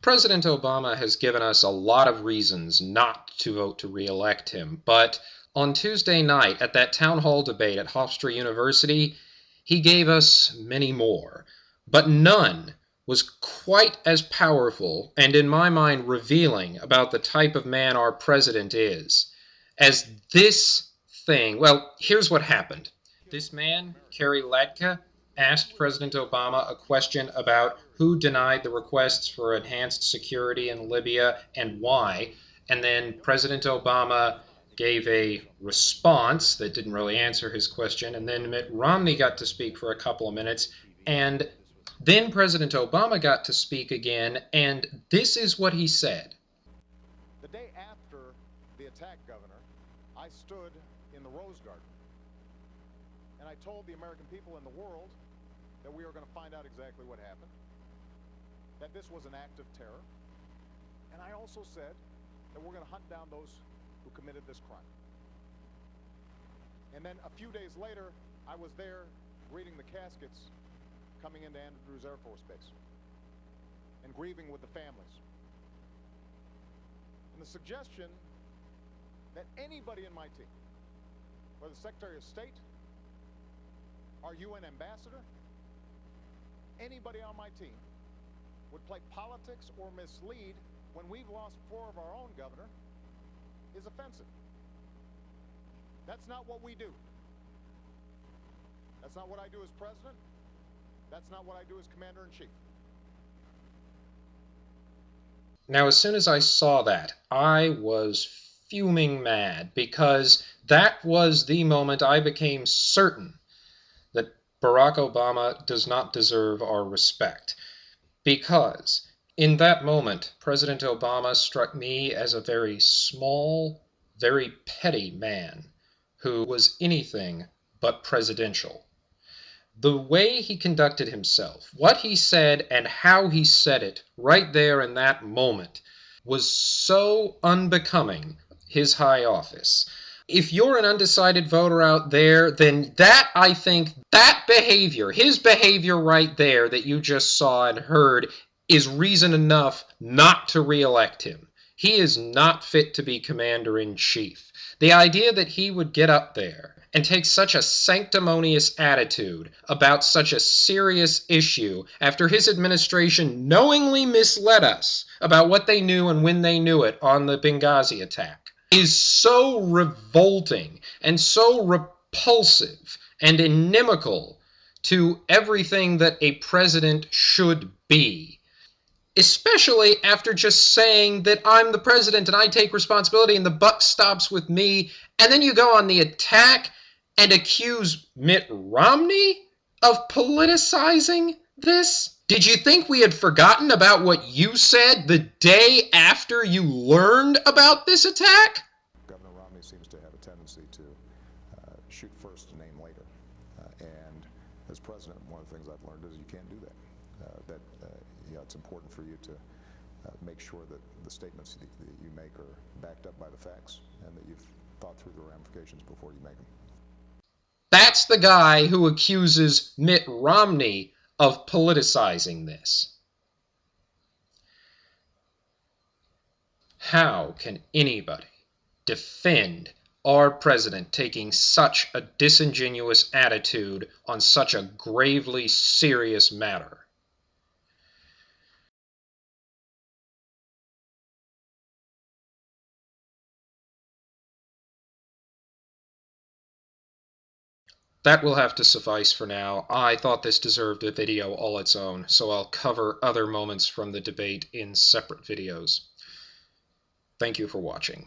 President Obama has given us a lot of reasons not to vote to re-elect him, but on Tuesday night at that town hall debate at Hofstra University, he gave us many more, but none was quite as powerful and, in my mind, revealing about the type of man our president is as this thing. Well, here's what happened. This man, Kerry Latka, asked President Obama a question about who denied the requests for enhanced security in Libya and why, and then President Obama gave a response that didn't really answer his question, and then Mitt Romney got to speak for a couple of minutes, and then President Obama got to speak again, and this is what he said. The day after the attack, Governor, I stood in the Rose Garden, and I told the American people and the world that we were going to find out exactly what happened, that this was an act of terror, and I also said that we're going to hunt down those who committed this crime. And then a few days later, I was there reading the caskets coming into Andrews Air Force Base and grieving with the families. And the suggestion that anybody in my team, whether the Secretary of State, our UN ambassador, anybody on my team would play politics or mislead when we've lost 4 of our own, Governor, is offensive. That's not what we do. That's not what I do as president. That's not what I do as commander-in-chief. Now, as soon as I saw that, I was fuming mad, because that was the moment I became certain that Barack Obama does not deserve our respect. Because in that moment, President Obama struck me as a very small, very petty man who was anything but presidential. The way he conducted himself, what he said and how he said it right there in that moment was so unbecoming his high office. If you're an undecided voter out there, then that, I think, that behavior, his behavior right there that you just saw and heard, is reason enough not to re-elect him. He is not fit to be commander-in-chief. The idea that he would get up there and take such a sanctimonious attitude about such a serious issue after his administration knowingly misled us about what they knew and when they knew it on the Benghazi attack is so revolting and so repulsive and inimical to everything that a president should be. Especially after just saying that I'm the president and I take responsibility and the buck stops with me, and then you go on the attack and accuse Mitt Romney of politicizing this? Did you think we had forgotten about what you said the day after you learned about this attack? Governor Romney seems to have a tendency to shoot first and aim later. And as president, one of the things I've learned is you can't do that. It's important for you to make sure that the statements that you make are backed up by the facts and that you've thought through the ramifications before you make them. That's the guy who accuses Mitt Romney of politicizing this. How can anybody defend our president taking such a disingenuous attitude on such a gravely serious matter? That will have to suffice for now. I thought this deserved a video all its own, so I'll cover other moments from the debate in separate videos. Thank you for watching.